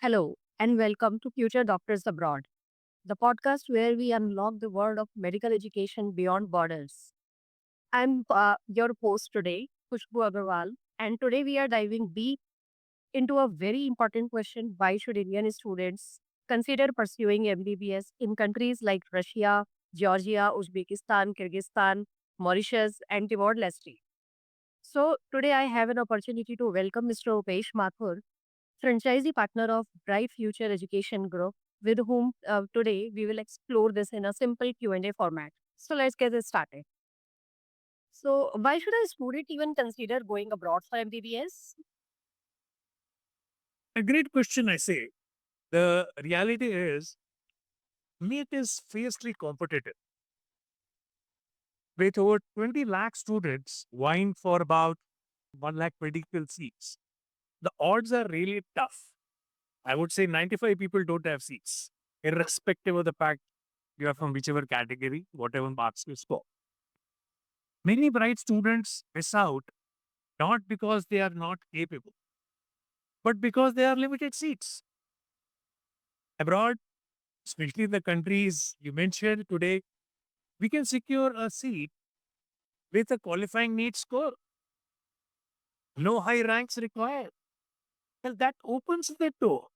Hello, and welcome to Future Doctors Abroad, the podcast where we unlock the world of medical education beyond borders. I'm your host today, Khushbu Agarwal, and today we are diving deep into a very important question: why should Indian students consider pursuing MBBS in countries like Russia, Georgia, Uzbekistan, Kyrgyzstan, Mauritius, and Timor Leste? So, today I have an opportunity to welcome Mr. Upesh Mathur, franchisee partner of Bright Future Education Group, with whom today we will explore this in a simple Q&A format. So let's get this started. So why should a student even consider going abroad for MBBS? A great question, I say. The reality is, NEET is fiercely competitive. With over 20 lakh students vying for about 1 lakh medical seats, the odds are really tough. I would say 95 people don't have seats, irrespective of the fact you are from whichever category, whatever marks you score. Many bright students miss out not because they are not capable, but because there are limited seats. Abroad, especially in the countries you mentioned today, we can secure a seat with a qualifying NEET score, no high ranks required. Well, that opens the door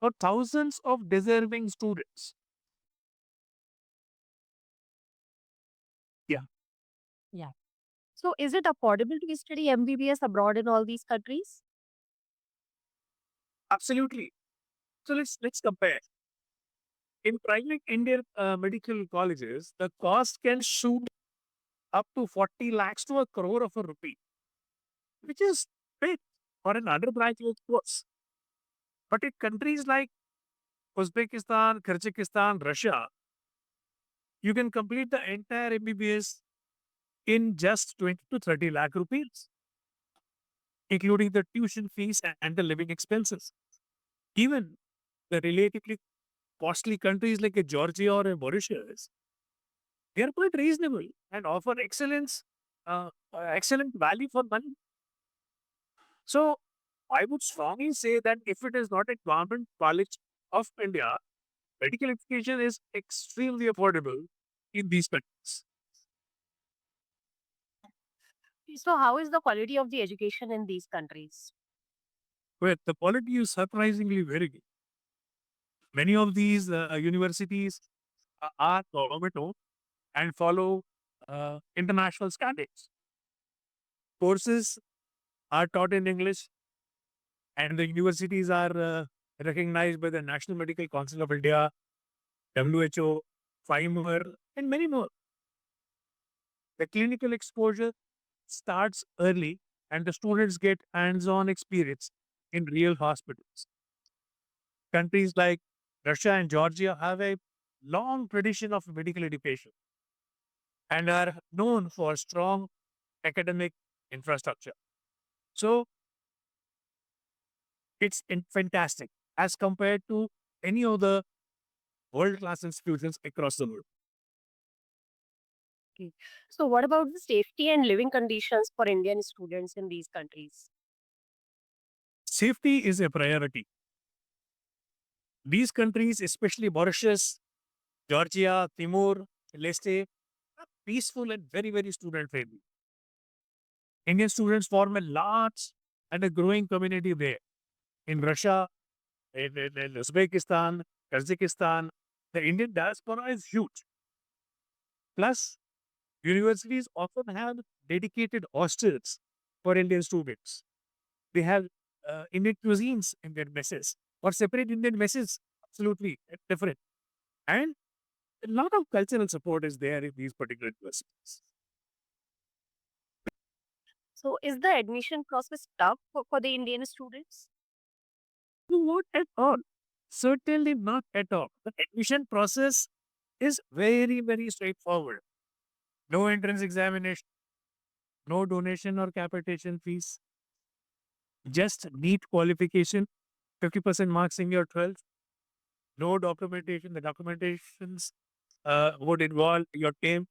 for thousands of deserving students. Yeah, Yeah. So is it affordable to study MBBS abroad in all these countries? absolutely. So let's compare. In private Indian medical colleges, the cost can shoot up to 40 lakhs to a crore of a rupee, which is big for an undergraduate course. But in countries like Uzbekistan, Kyrgyzstan, Russia, you can complete the entire MBBS in just 20 to 30 lakh rupees, including the tuition fees and the living expenses. Even the relatively costly countries like a Georgia or a Mauritius, they are quite reasonable and offer excellent value for money. So I would strongly say that if it is not a government college of India, medical education is extremely affordable in these countries. So how is the quality of the education in these countries? Where the quality is surprisingly very good. Many of these universities are government owned and follow international standards. Courses are taught in English, and the universities are recognized by the National Medical Council of India, WHO, FIMER, and many more. The clinical exposure starts early, and the students get hands on experience in real hospitals. Countries like Russia and Georgia have a long tradition of medical education and are known for strong academic infrastructure. So fantastic as compared to any other world class institutions across the world. Okay. So what about the safety and living conditions for Indian students in these countries? Safety is a priority. These countries, especially Mauritius, Georgia, Timor, Leste, are peaceful and very, very student friendly. Indian students form a large and a growing community there. In Russia, in Uzbekistan, Kazakhstan, the Indian diaspora is huge. Plus, universities often have dedicated hostels for Indian students. They have Indian cuisines in their messes or separate Indian messes. Absolutely different. And a lot of cultural support is there in these particular universities. So is the admission process tough for the Indian students? Not at all. Certainly not at all. The admission process is very, very straightforward. No entrance examination, no donation or capitation fees, just NEET qualification, 50% marks in your 12th, no documentation. The documentations would involve your name,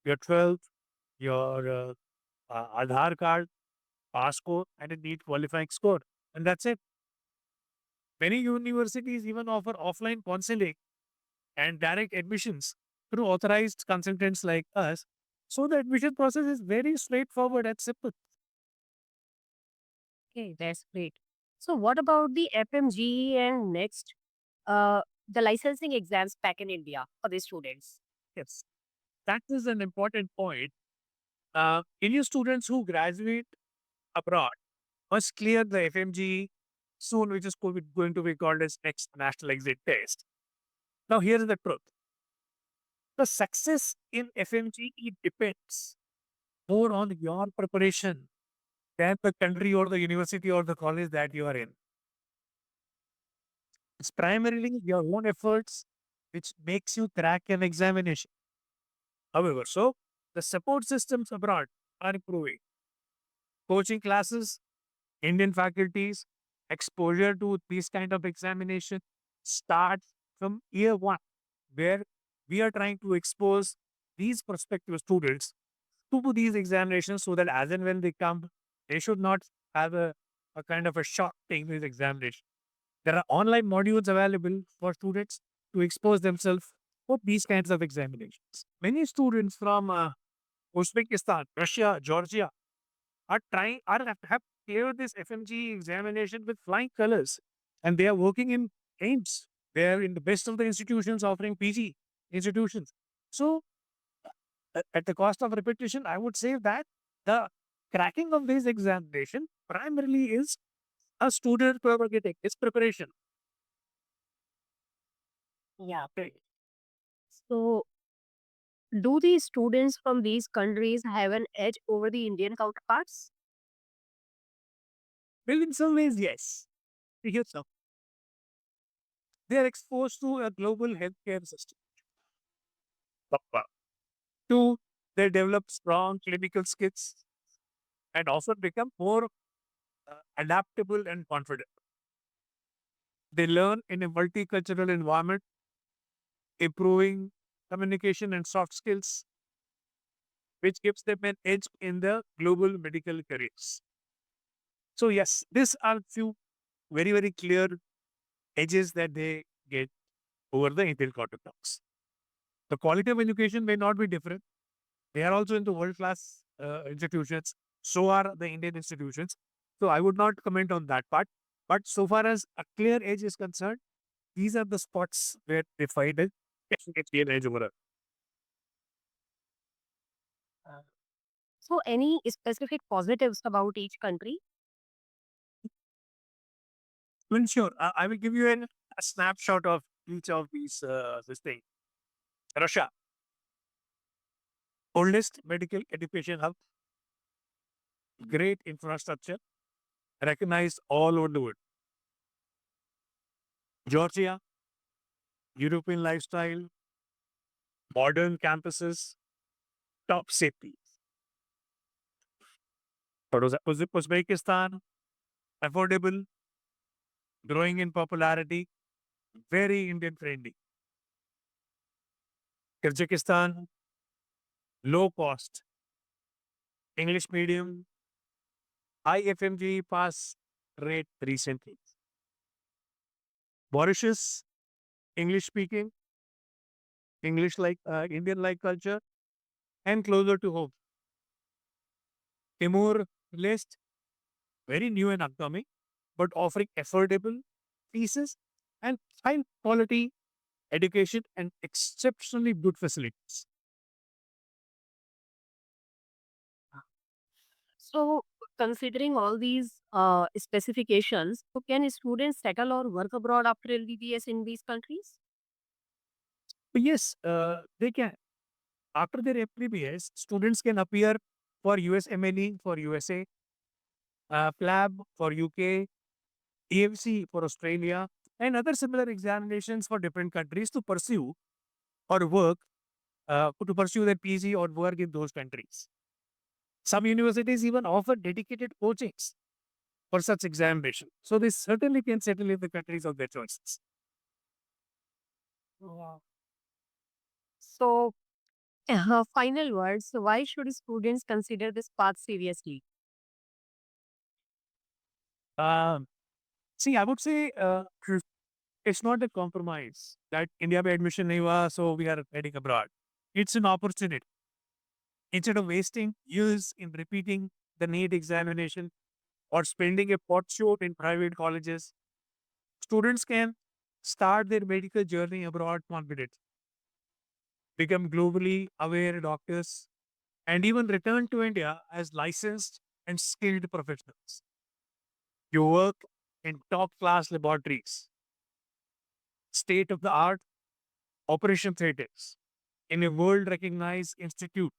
your 12th, your Aadhaar card, passport, and a NEET qualifying score. And that's it. Many universities even offer offline counseling and direct admissions through authorized consultants like us. So the admission process is very straightforward and simple. Okay, that's great. So, what about the FMGE and next, the licensing exams back in India for the students? Yes, that is an important point. Indian students who graduate abroad must clear the FMG soon, which is going to be called as next national exit test. Now, here is the truth: the success in FMGE depends more on your preparation than the country or the university or the college that you are in. It's primarily your own efforts which makes you crack an examination. However, so the support systems abroad are improving. Coaching classes, Indian faculties, exposure to these kind of examination start from year one, where we are trying to expose these prospective students to these examinations so that as and when they come, they should not have a kind of a shock taking this examination. There are online modules available for students to expose themselves for these kinds of examinations. Many students from Uzbekistan, Russia, Georgia have cleared this FMG examination with flying colors, and they are working in AIMS. They are in the best of the institutions offering PG institutions. So, at the cost of repetition, I would say that the cracking of this examination primarily is a student prerogative, it's preparation. Yeah. So, do the students from these countries have an edge over the Indian counterparts? Well, in some ways, yes. Here's some. They are exposed to a global healthcare system. Papa. Two, they develop strong clinical skills and often become more adaptable and confident. They learn in a multicultural environment, improving communication and soft skills, which gives them an edge in the global medical careers. So, yes, these are few very, very clear edges that they get over the Indian counterparts. The quality of education may not be different. They are also into world class institutions. So are the Indian institutions. So I would not comment on that part. But so far as a clear edge is concerned, these are the spots where they find it. A clear edge over. So, any specific positives about each country? Well, sure. I will give you a snapshot of each of these this thing. Russia, oldest medical education hub, great infrastructure, recognized all over the world. Georgia, European lifestyle, modern campuses, top safety. Uzbekistan, affordable, growing in popularity, very Indian friendly. Kyrgyzstan, low cost, English medium, high FMG pass rate recently. Mauritius, English speaking, English like Indian like culture, and closer to home. Timor Leste, very new and upcoming, but offering affordable pieces and high quality education and exceptionally good facilities. So, considering all these specifications, so can students settle or work abroad after LBBS in these countries? But yes, they can. After their MBBS, students can appear for USMLE for USA, PLAB for UK, EMC for Australia, and other similar examinations for different countries to pursue or work, to pursue their PG or work in those countries. Some universities even offer dedicated coachings for such examination. So they certainly can settle in the countries of their choices. Wow. So, final words. So why should students consider this path seriously? Um, See, I would say it's not a compromise that India में admission नहीं हुआ, so we are heading abroad. It's an opportunity. Instead of wasting years in repeating the NEET examination or spending a fortune in private colleges, students can start their medical journey abroad confident, become globally aware doctors, and even return to India as licensed and skilled professionals. You work in top class laboratories, state of the art operation theaters in a world recognized institute,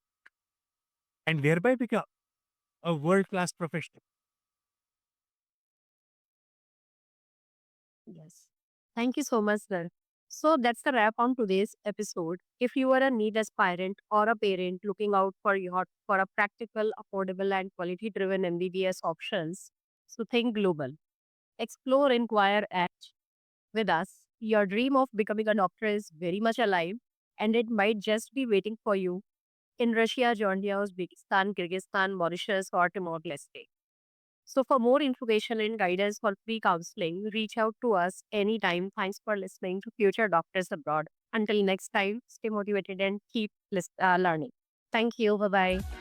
and thereby become a world class professional. Yes. Thank you so much, sir. So that's the wrap on today's episode. If you are a NEET aspirant or a parent looking out for a practical, affordable, and quality-driven MBBS options, so think global. Explore, inquire, act with us. Your dream of becoming a doctor is very much alive, and it might just be waiting for you in Russia, Georgia, Uzbekistan, Kyrgyzstan, Mauritius, or Timor-Leste. So, for more information and guidance for free counseling, reach out to us anytime. Thanks for listening to Future Doctors Abroad. Until next time, stay motivated and keep learning. Thank you. Bye bye.